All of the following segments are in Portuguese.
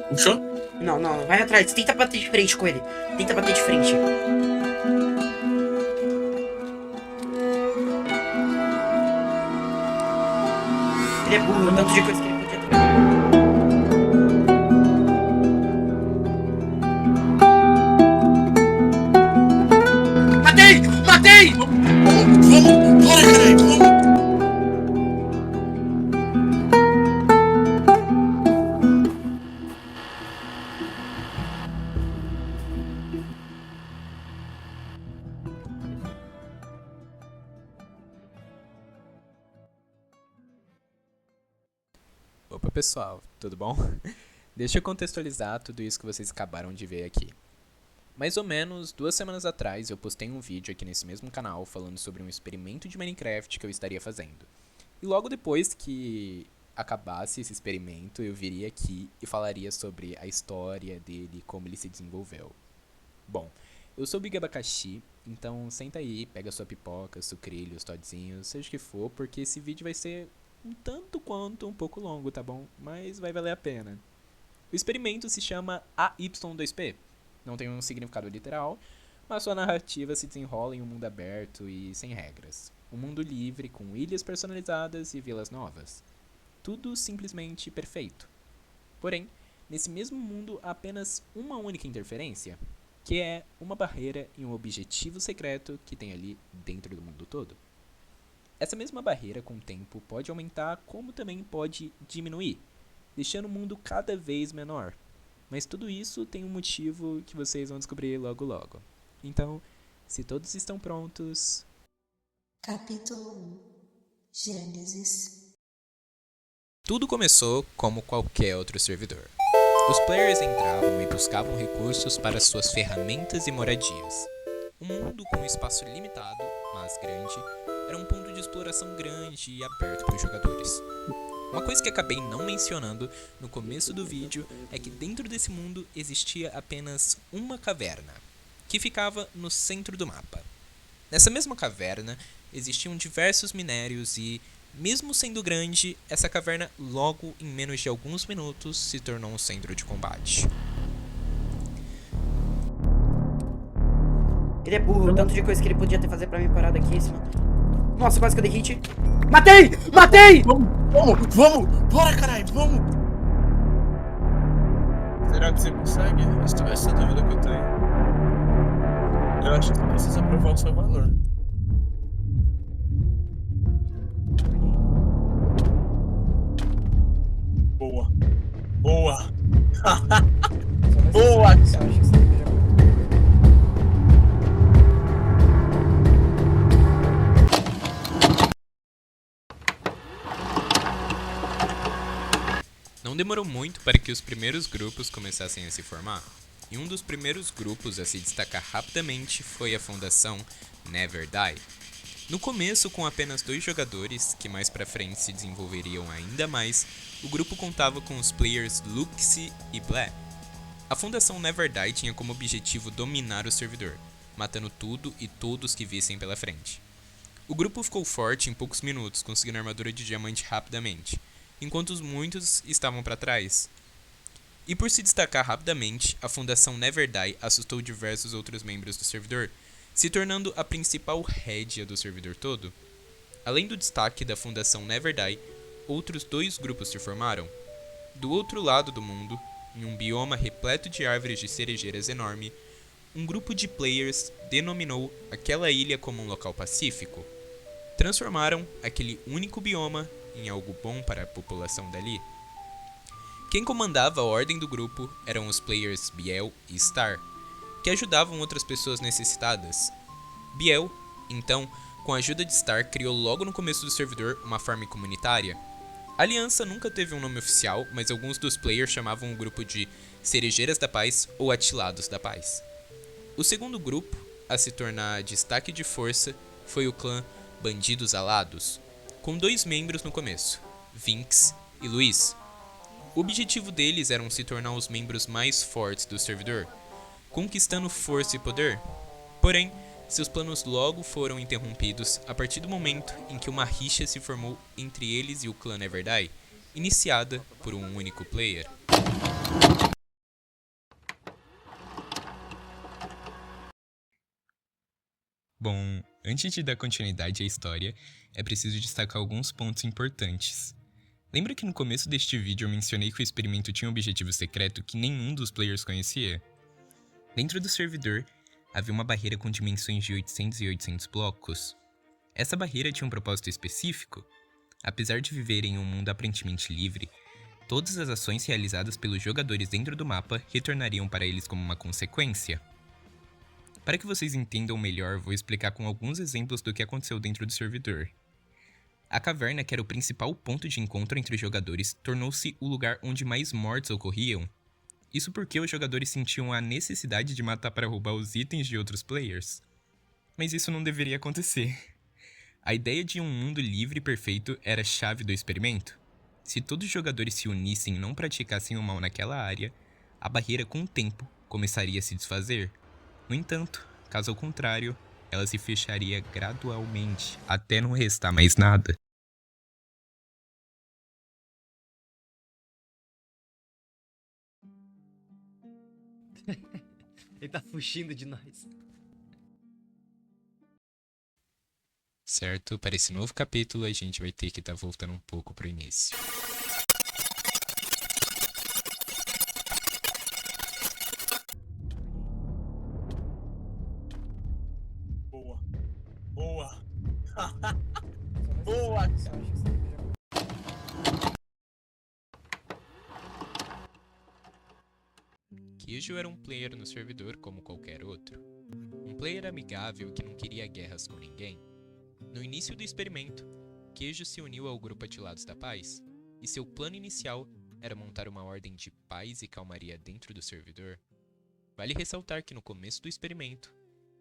Puxou? Não, não, vai atrás. Tenta bater de frente com ele. Tenta bater de frente. Ele é burro, tanto de coisa que ele podia ter. Matei! Matei! Vamos! Bora, caralho! Vamos! Opa pessoal, tudo bom? Deixa eu contextualizar tudo isso que vocês acabaram de ver aqui. Mais ou menos 2 semanas atrás eu postei um vídeo aqui nesse mesmo canal falando sobre um experimento de Minecraft que eu estaria fazendo. E logo depois que acabasse esse experimento eu viria aqui e falaria sobre a história dele e como ele se desenvolveu. Bom, eu sou o Big Abacaxi, então senta aí, pega sua pipoca, sucrilhos, todzinhos, seja o que for, porque esse vídeo vai ser um tanto quanto um pouco longo, tá bom? Mas vai valer a pena. O experimento se chama AY2P. Não tem um significado literal, mas sua narrativa se desenrola em um mundo aberto e sem regras. Um mundo livre, com ilhas personalizadas e vilas novas. Tudo simplesmente perfeito. Porém, nesse mesmo mundo há apenas uma única interferência, que é uma barreira e um objetivo secreto que tem ali dentro do mundo todo. Essa mesma barreira, com o tempo, pode aumentar como também pode diminuir, deixando o mundo cada vez menor. Mas tudo isso tem um motivo que vocês vão descobrir logo logo. Então, se todos estão prontos... Capítulo 1 Gênesis. Tudo começou como qualquer outro servidor. Os players entravam e buscavam recursos para suas ferramentas e moradias. Um mundo com um espaço limitado, mas grande, era um ponto de exploração grande e aberto para os jogadores. Uma coisa que acabei não mencionando no começo do vídeo é que dentro desse mundo existia apenas uma caverna, que ficava no centro do mapa. Nessa mesma caverna existiam diversos minérios e, mesmo sendo grande, essa caverna logo em menos de alguns minutos se tornou um centro de combate. Ele é burro, tanto de coisa que ele podia ter fazer pra mim parar daqui, esse mano. Nossa, quase que eu dei hit. Matei! Matei! Vamos! Bora, caralho! Vamos! Será que você consegue? Essa é a dúvida que eu tenho. Eu acho que você precisa provar o seu valor. Boa! Boa! Boa! Eu acho que você deveria... Não demorou muito para que os primeiros grupos começassem a se formar, e um dos primeiros grupos a se destacar rapidamente foi a fundação Never Die. No começo, com apenas 2 jogadores, que mais pra frente se desenvolveriam ainda mais, o grupo contava com os players Luxy e Blé. A fundação Never Die tinha como objetivo dominar o servidor, matando tudo e todos que vissem pela frente. O grupo ficou forte em poucos minutos, conseguindo armadura de diamante rapidamente, enquanto os muitos estavam para trás. E por se destacar rapidamente, a fundação Never Die assustou diversos outros membros do servidor, se tornando a principal rédea do servidor todo. Além do destaque da fundação Never Die, outros 2 grupos se formaram. Do outro lado do mundo, em um bioma repleto de árvores de cerejeiras enorme, um grupo de players denominou aquela ilha como um local pacífico. Transformaram aquele único bioma em algo bom para a população dali. Quem comandava a ordem do grupo eram os players Biel e Star, que ajudavam outras pessoas necessitadas. Biel, então, com a ajuda de Star, criou logo no começo do servidor uma farm comunitária. A aliança nunca teve um nome oficial, mas alguns dos players chamavam o grupo de Cerejeiras da Paz ou Atilados da Paz. O segundo grupo a se tornar destaque de força foi o clã Bandidos Alados, com 2 membros no começo, Vinx e Luiz. O objetivo deles era se tornar os membros mais fortes do servidor, conquistando força e poder. Porém, seus planos logo foram interrompidos a partir do momento em que uma rixa se formou entre eles e o clã Never Die, iniciada por um único player. Bom, antes de dar continuidade à história, é preciso destacar alguns pontos importantes. Lembra que no começo deste vídeo eu mencionei que o experimento tinha um objetivo secreto que nenhum dos players conhecia? Dentro do servidor, havia uma barreira com dimensões de 800 e 800 blocos. Essa barreira tinha um propósito específico. Apesar de viver em um mundo aparentemente livre, todas as ações realizadas pelos jogadores dentro do mapa retornariam para eles como uma consequência. Para que vocês entendam melhor, vou explicar com alguns exemplos do que aconteceu dentro do servidor. A caverna, que era o principal ponto de encontro entre os jogadores, tornou-se o lugar onde mais mortes ocorriam. Isso porque os jogadores sentiam a necessidade de matar para roubar os itens de outros players. Mas isso não deveria acontecer. A ideia de um mundo livre e perfeito era a chave do experimento. Se todos os jogadores se unissem e não praticassem o mal naquela área, a barreira com o tempo começaria a se desfazer. No entanto, caso ao contrário, ela se fecharia gradualmente, até não restar mais nada. Ele tá fugindo de nós. Certo? Para esse novo capítulo, a gente vai ter que estar voltando um pouco pro início. Boa. Boa. Boa, cara. Keijo era um player no servidor como qualquer outro. Um player amigável que não queria guerras com ninguém. No início do experimento, Keijo se uniu ao grupo Atilados da Paz, e seu plano inicial era montar uma ordem de paz e calmaria dentro do servidor. Vale ressaltar que no começo do experimento,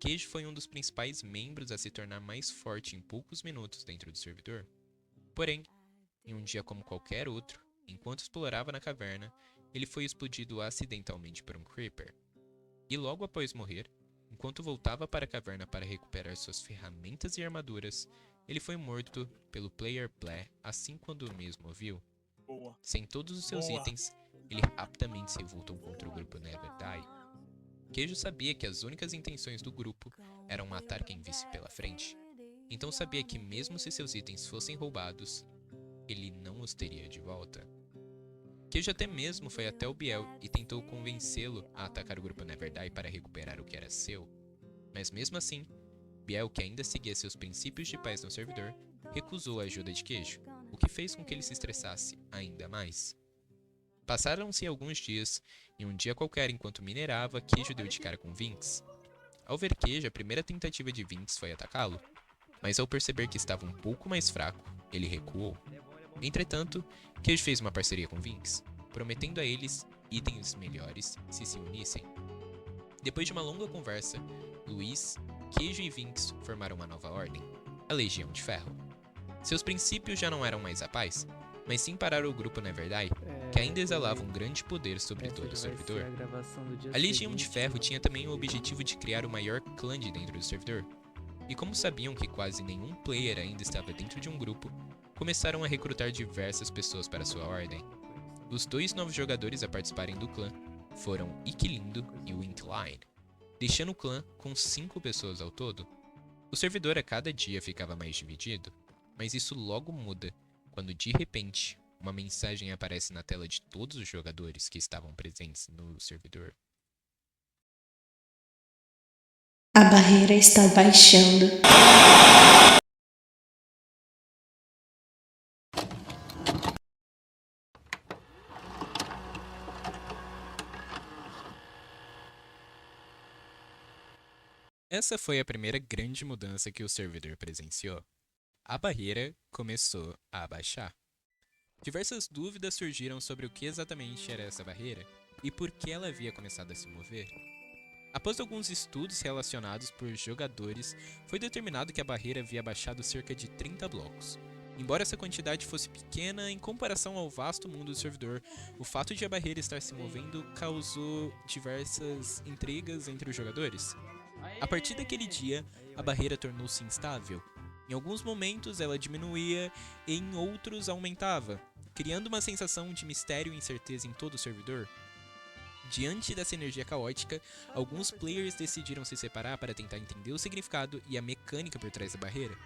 Keijo foi um dos principais membros a se tornar mais forte em poucos minutos dentro do servidor. Porém, em um dia como qualquer outro, enquanto explorava na caverna, ele foi explodido acidentalmente por um Creeper. E logo após morrer, enquanto voltava para a caverna para recuperar suas ferramentas e armaduras, ele foi morto pelo player Blé assim quando o mesmo o viu. Boa. Sem todos os seus Boa. itens, ele rapidamente se revoltou contra o grupo Never Die. Keijo sabia que as únicas intenções do grupo eram matar quem visse pela frente. Então sabia que mesmo se seus itens fossem roubados, ele não os teria de volta. Keijo até mesmo foi até o Biel e tentou convencê-lo a atacar o grupo Never Die para recuperar o que era seu. Mas mesmo assim, Biel, que ainda seguia seus princípios de paz no servidor, recusou a ajuda de Keijo, o que fez com que ele se estressasse ainda mais. Passaram-se alguns dias, e um dia qualquer enquanto minerava, Keijo deu de cara com Vinx. Ao ver Keijo, a primeira tentativa de Vinx foi atacá-lo, mas ao perceber que estava um pouco mais fraco, ele recuou. Entretanto, Keijo fez uma parceria com Vinx, prometendo a eles itens melhores se unissem. Depois de uma longa conversa, Luiz, Keijo e Vinx formaram uma nova ordem, a Legião de Ferro. Seus princípios já não eram mais a paz, mas sim parar o grupo Never Die, que ainda exalava um grande poder sobre todo o servidor. A Legião de Ferro tinha também o objetivo de criar o maior clã de dentro do servidor. E como sabiam que quase nenhum player ainda estava dentro de um grupo, começaram a recrutar diversas pessoas para sua ordem. Os dois novos jogadores a participarem do clã foram Ikilindo e Wintline, deixando o clã com 5 pessoas ao todo. O servidor a cada dia ficava mais dividido, mas isso logo muda quando de repente uma mensagem aparece na tela de todos os jogadores que estavam presentes no servidor. A barreira está baixando. Essa foi a primeira grande mudança que o servidor presenciou. A barreira começou a abaixar. Diversas dúvidas surgiram sobre o que exatamente era essa barreira e por que ela havia começado a se mover. Após alguns estudos relacionados por jogadores, foi determinado que a barreira havia baixado cerca de 30 blocos. Embora essa quantidade fosse pequena em comparação ao vasto mundo do servidor, o fato de a barreira estar se movendo causou diversas intrigas entre os jogadores. A partir daquele dia, a barreira tornou-se instável. Em alguns momentos ela diminuía e em outros aumentava, criando uma sensação de mistério e incerteza em todo o servidor. Diante dessa energia caótica, alguns players decidiram se separar para tentar entender o significado e a mecânica por trás da barreira.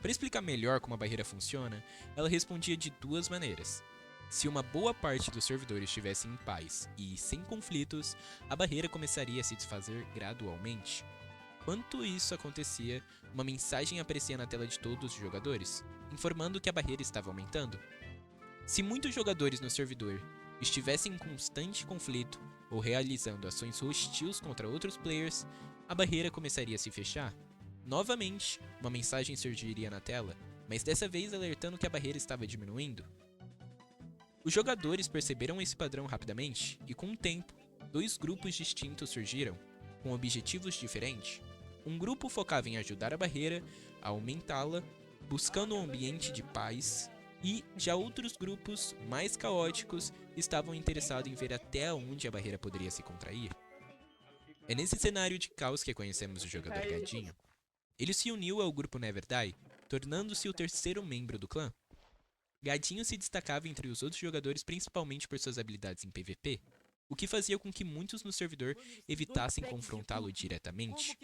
Para explicar melhor como a barreira funciona, ela respondia de duas maneiras. Se uma boa parte dos servidores estivesse em paz e sem conflitos, a barreira começaria a se desfazer gradualmente. Enquanto isso acontecia, uma mensagem aparecia na tela de todos os jogadores, informando que a barreira estava aumentando. Se muitos jogadores no servidor estivessem em constante conflito ou realizando ações hostis contra outros players, a barreira começaria a se fechar. Novamente, uma mensagem surgiria na tela, mas dessa vez alertando que a barreira estava diminuindo. Os jogadores perceberam esse padrão rapidamente e, com o tempo, dois grupos distintos surgiram, com objetivos diferentes. Um grupo focava em ajudar a barreira a aumentá-la, buscando um ambiente de paz, e já outros grupos, mais caóticos, estavam interessados em ver até onde a barreira poderia se contrair. É nesse cenário de caos que conhecemos o jogador Gadinho. Ele se uniu ao grupo Never Die, tornando-se o terceiro membro do clã. Gadinho se destacava entre os outros jogadores principalmente por suas habilidades em PVP, o que fazia com que muitos no servidor evitassem confrontá-lo diretamente.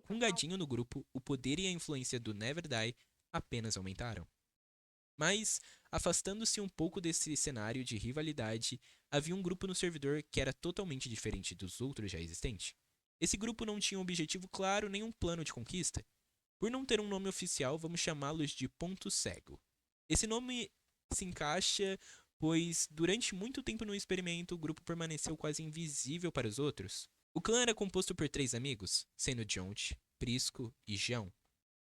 Com Gadinho no grupo, o poder e a influência do Never Die apenas aumentaram. Mas, afastando-se um pouco desse cenário de rivalidade, havia um grupo no servidor que era totalmente diferente dos outros já existentes. Esse grupo não tinha um objetivo claro nem um plano de conquista. Por não ter um nome oficial, vamos chamá-los de Ponto Cego. Esse nome se encaixa, pois durante muito tempo no experimento o grupo permaneceu quase invisível para os outros. O clã era composto por 3 amigos, sendo Jonte, Prisco e João.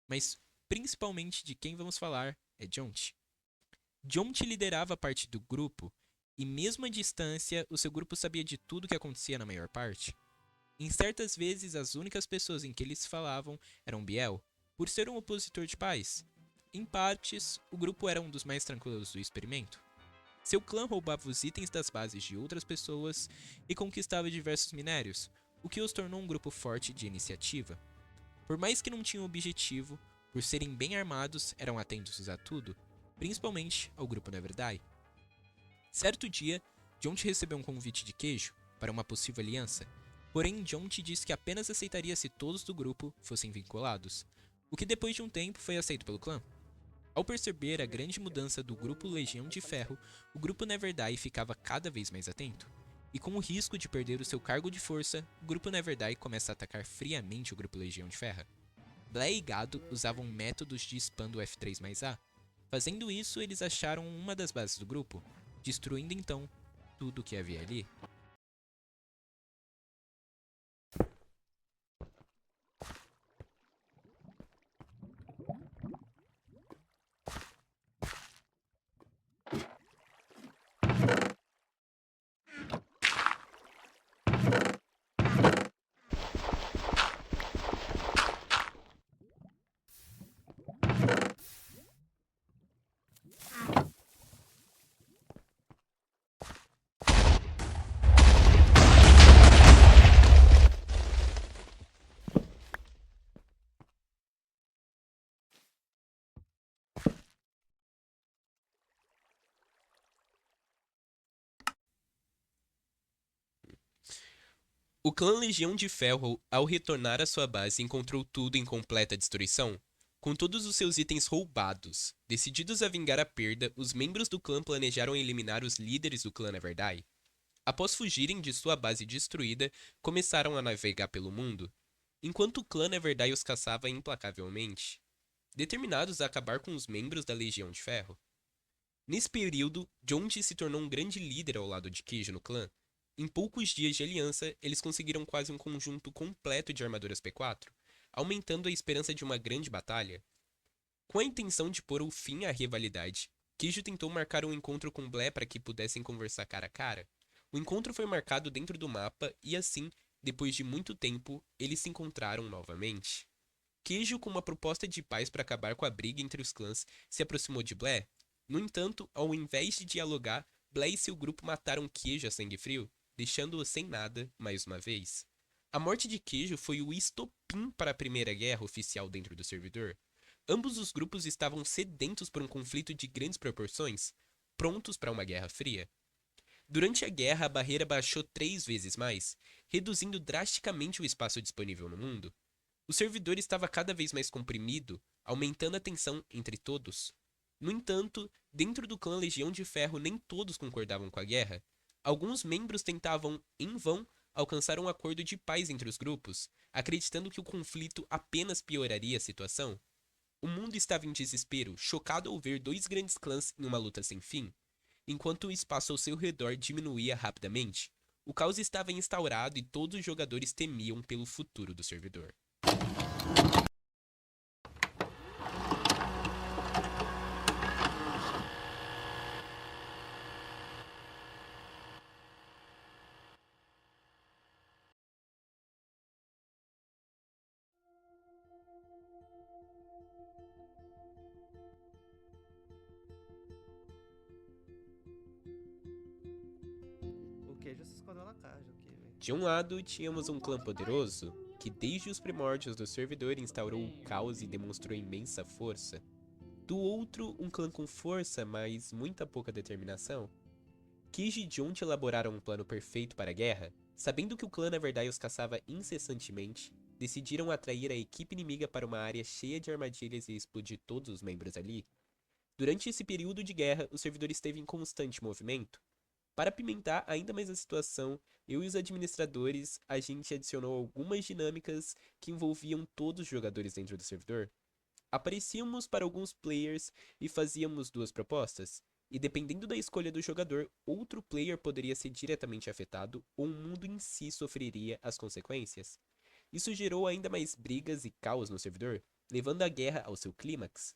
Mas principalmente de quem vamos falar é Jonte. Jonte liderava a parte do grupo, e mesmo à distância, o seu grupo sabia de tudo o que acontecia na maior parte. Em certas vezes, as únicas pessoas em que eles falavam eram Biel, por ser um opositor de paz. Em partes, o grupo era um dos mais tranquilos do experimento. Seu clã roubava os itens das bases de outras pessoas e conquistava diversos minérios, o que os tornou um grupo forte de iniciativa. Por mais que não tinham objetivo, por serem bem armados, eram atentos a tudo, principalmente ao grupo Never Die. Certo dia, Jonte recebeu um convite de Queijo para uma possível aliança, porém Jonte disse que apenas aceitaria se todos do grupo fossem vinculados, o que depois de um tempo foi aceito pelo clã. Ao perceber a grande mudança do grupo Legião de Ferro, o grupo Never Die ficava cada vez mais atento. E com o risco de perder o seu cargo de força, o grupo Never Die começa a atacar friamente o grupo Legião de Ferro. Blé e Gado usavam métodos de spam do F3+A. Fazendo isso, eles acharam uma das bases do grupo, destruindo então tudo o que havia ali. O clã Legião de Ferro, ao retornar à sua base, encontrou tudo em completa destruição, com todos os seus itens roubados. Decididos a vingar a perda, os membros do clã planejaram eliminar os líderes do clã Never Die. Após fugirem de sua base destruída, começaram a navegar pelo mundo, enquanto o clã Never Die os caçava implacavelmente, determinados a acabar com os membros da Legião de Ferro. Nesse período, Jonte se tornou um grande líder ao lado de Queijo no clã. Em poucos dias de aliança, eles conseguiram quase um conjunto completo de armaduras P4, aumentando a esperança de uma grande batalha. Com a intenção de pôr o fim à rivalidade, Queijo tentou marcar um encontro com Blé para que pudessem conversar cara a cara. O encontro foi marcado dentro do mapa e assim, depois de muito tempo, eles se encontraram novamente. Queijo, com uma proposta de paz para acabar com a briga entre os clãs, se aproximou de Blé. No entanto, ao invés de dialogar, Blé e seu grupo mataram Queijo a sangue frio, deixando-o sem nada mais uma vez. A morte de Queijo foi o estopim para a Primeira Guerra oficial dentro do servidor. Ambos os grupos estavam sedentos por um conflito de grandes proporções, prontos para uma guerra fria. Durante a guerra, a barreira baixou 3 vezes mais, reduzindo drasticamente o espaço disponível no mundo. O servidor estava cada vez mais comprimido, aumentando a tensão entre todos. No entanto, dentro do clã Legião de Ferro nem todos concordavam com a guerra. Alguns membros tentavam, em vão, alcançar um acordo de paz entre os grupos, acreditando que o conflito apenas pioraria a situação. O mundo estava em desespero, chocado ao ver 2 grandes clãs em uma luta sem fim. Enquanto o espaço ao seu redor diminuía rapidamente, o caos estava instaurado e todos os jogadores temiam pelo futuro do servidor. O queijo se escondeu na caixa, ok, velho. De um lado, tínhamos um clã poderoso, que desde os primórdios do servidor instaurou o caos e demonstrou imensa força. Do outro, um clã com força, mas muita pouca determinação. Kiji e Jonte elaboraram um plano perfeito para a guerra. Sabendo que o clã na verdade os caçava incessantemente, decidiram atrair a equipe inimiga para uma área cheia de armadilhas e explodir todos os membros ali. Durante esse período de guerra, o servidor esteve em constante movimento. Para apimentar ainda mais a situação, eu e os administradores, a gente adicionou algumas dinâmicas que envolviam todos os jogadores dentro do servidor. Aparecíamos para alguns players e fazíamos 2 propostas, e dependendo da escolha do jogador, outro player poderia ser diretamente afetado ou o mundo em si sofreria as consequências. Isso gerou ainda mais brigas e caos no servidor, levando a guerra ao seu clímax.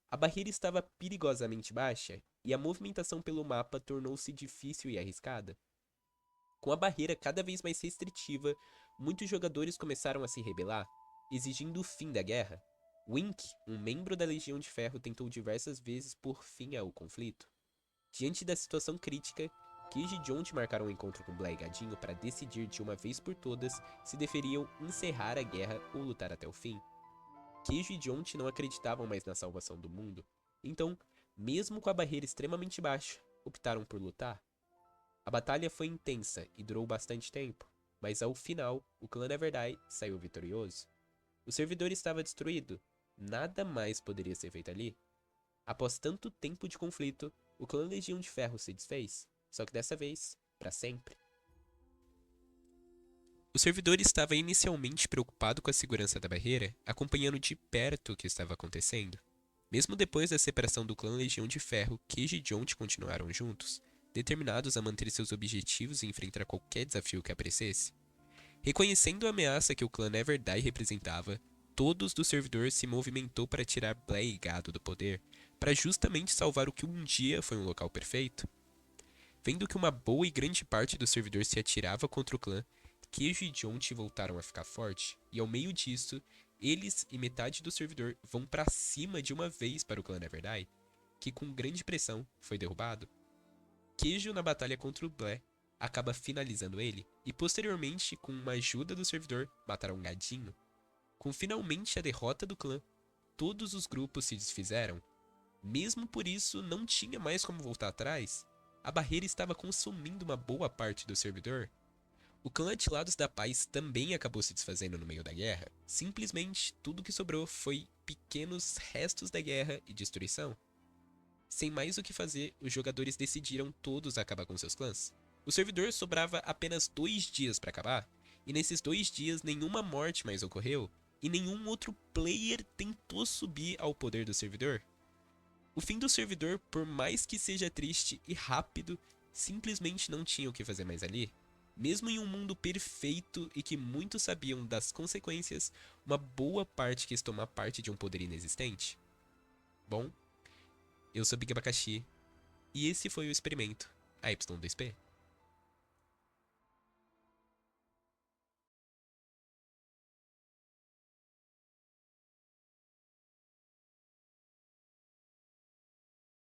A barreira estava perigosamente baixa, e a movimentação pelo mapa tornou-se difícil e arriscada. Com a barreira cada vez mais restritiva, muitos jogadores começaram a se rebelar, exigindo o fim da guerra. Wink, um membro da Legião de Ferro, tentou diversas vezes pôr fim ao conflito. Diante da situação crítica, Kiji e Jonte marcaram um encontro com Bla e Gadinho para decidir de uma vez por todas se deveriam encerrar a guerra ou lutar até o fim. Kiji e Jonte não acreditavam mais na salvação do mundo, então, mesmo com a barreira extremamente baixa, optaram por lutar. A batalha foi intensa e durou bastante tempo, mas ao final, o clã Neverdai saiu vitorioso. O servidor estava destruído, nada mais poderia ser feito ali. Após tanto tempo de conflito, o clã Legião de Ferro se desfez, só que dessa vez, para sempre. O servidor estava inicialmente preocupado com a segurança da barreira, acompanhando de perto o que estava acontecendo. Mesmo depois da separação do clã Legião de Ferro, Kiji e Jonte continuaram juntos, determinados a manter seus objetivos e enfrentar qualquer desafio que aparecesse. Reconhecendo a ameaça que o clã Neverdai representava, todos do servidor se movimentou para tirar Bla e Gado do poder, para justamente salvar o que um dia foi um local perfeito. Vendo que uma boa e grande parte do servidor se atirava contra o clã, Kiji e Jonte voltaram a ficar forte, e ao meio disso, eles e metade do servidor vão para cima de uma vez para o clã Neverdai, que com grande pressão foi derrubado. Kiji na batalha contra o Bla acaba finalizando ele, e posteriormente, com uma ajuda do servidor, mataram Gadinho. Com finalmente a derrota do clã, todos os grupos se desfizeram. Mesmo por isso, não tinha mais como voltar atrás. A barreira estava consumindo uma boa parte do servidor. O clã Atilados da Paz também acabou se desfazendo no meio da guerra. Simplesmente, tudo que sobrou foi pequenos restos da guerra e destruição. Sem mais o que fazer, os jogadores decidiram todos acabar com seus clãs. O servidor sobrava apenas 2 dias para acabar, e nesses 2 dias nenhuma morte mais ocorreu, e nenhum outro player tentou subir ao poder do servidor. O fim do servidor, por mais que seja triste e rápido, simplesmente não tinha o que fazer mais ali. Mesmo em um mundo perfeito e que muitos sabiam das consequências, uma boa parte quis tomar parte de um poder inexistente. Bom, eu sou Big Abacaxi, e esse foi o experimento, a Y2P.